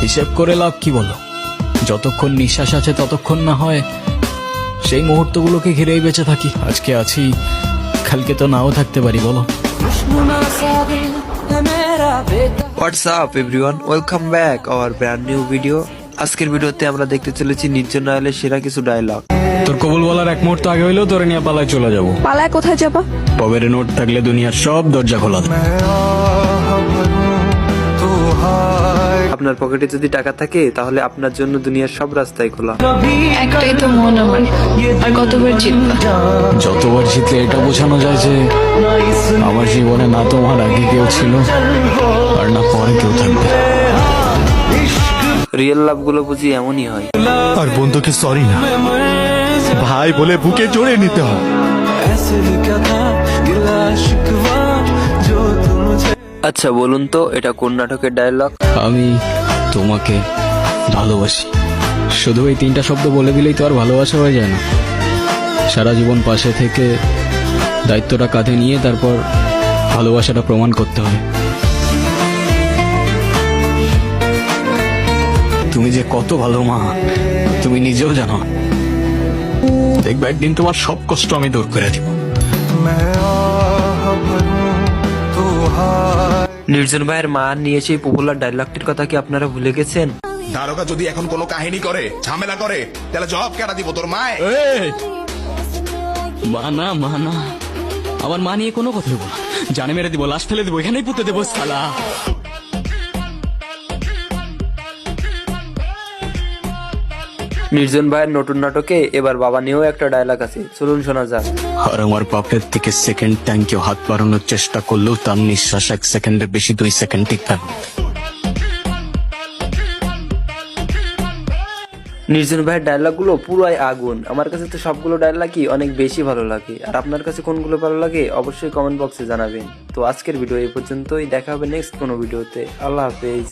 হিসেব করে লাভ কি বলো? যতক্ষণ নিঃশ্বাস আছে ততক্ষণ না হয় সেই মুহূর্তগুলোকে ঘিরেই বেঁচে থাকি। আজকে আছি, কালকে তো নাও থাকতে পারি, বলো। What's up everyone, welcome back hour brand new video. আজকের ভিডিওতে আমরা দেখতে চলেছি নির্জন রায়ালের সেরা কিছু ডায়লগ। তোর কবুল বলার এক মুহূর্ত আগে হইলেও তোরে নিয়ে পালায় চলে যাবো। পালায় কোথায় যাবা? পবের নোট থাকলে দুনিয়ার সব দরজা খোলা। আপনার পকেটে যদি টাকা থাকে তাহলে আপনার জন্য দুনিয়ার সব রাস্তায় খোলা। একটাই তো মন আমার, আর কতবার জিতবা? যতবার জিতলে এটা বোঝানো যায় যে আমার জীবনে না তোমার আগে কেউ ছিল আর না পরে কেউ থাকবে। রিয়েল লাভ গুলো বুঝি এমনই হয়। আর বন্ধুকে সরি না, ভাই বলে বুকে জড়িয়ে নিতে হয়। আচ্ছা বলুন তো, এটা কোন নাটকের ডায়লগ? আমি তোমাকে ভালোবাসি। শুধু এই তিনটা শব্দ বলে দিলেই তো আর ভালোবাসা হয়ে যায় না। সারা জীবন পাশে থেকে দায়িত্বটা কাঁধে নিয়ে তারপর ভালোবাসাটা প্রমাণ করতে হয়। তুমি যে কত ভালো মা তুমি নিজেও জানো। দেখবে একদিন তোমার সব কষ্ট আমি দূর করে দিব। নির্জন ভাইয়ের মা নিয়ে সেই পপুলার ডায়লগটির কথা কি আপনারা ভুলে গেছেন? দারোগা যদি এখন কোনো কাহিনী করে, ঝামেলা করে, তাহলে জবাব কেনা দিব তোর মায়। মানা মানা আমার মা নিয়ে কোনো কথা বলবো না। জানে মেরে দিব, লাশ ফেলে দিব, এখানেই পুঁতে দেবো সালা। নির্জন ভাইয়ের নতুন নাটকে এবার বাবা নিয়েও একটা ডায়লগ আছে, চলুন শোনা যাক। আর আমার বাপের থেকে সেকেন্ড ট্যাঙ্কেও হাত বাড়ানোর চেষ্টা করলেও তার নিঃশ্বাস 1 সেকেন্ডের বেশি 2 সেকেন্ড টিকবে। নির্জন ভাইয়ের ডায়লগ গুলো পুরাই আগুন। আমার কাছে তো সবগুলো ডায়লগই অনেক বেশি ভালো লাগে। আর আপনার কাছে কোনগুলো ভালো লাগে অবশ্যই কমেন্ট বক্সে জানাবেন। তো আজকের ভিডিও এই পর্যন্তই, দেখা হবে নেক্সট কোনো ভিডিওতে। আল্লাহ হাফেজ।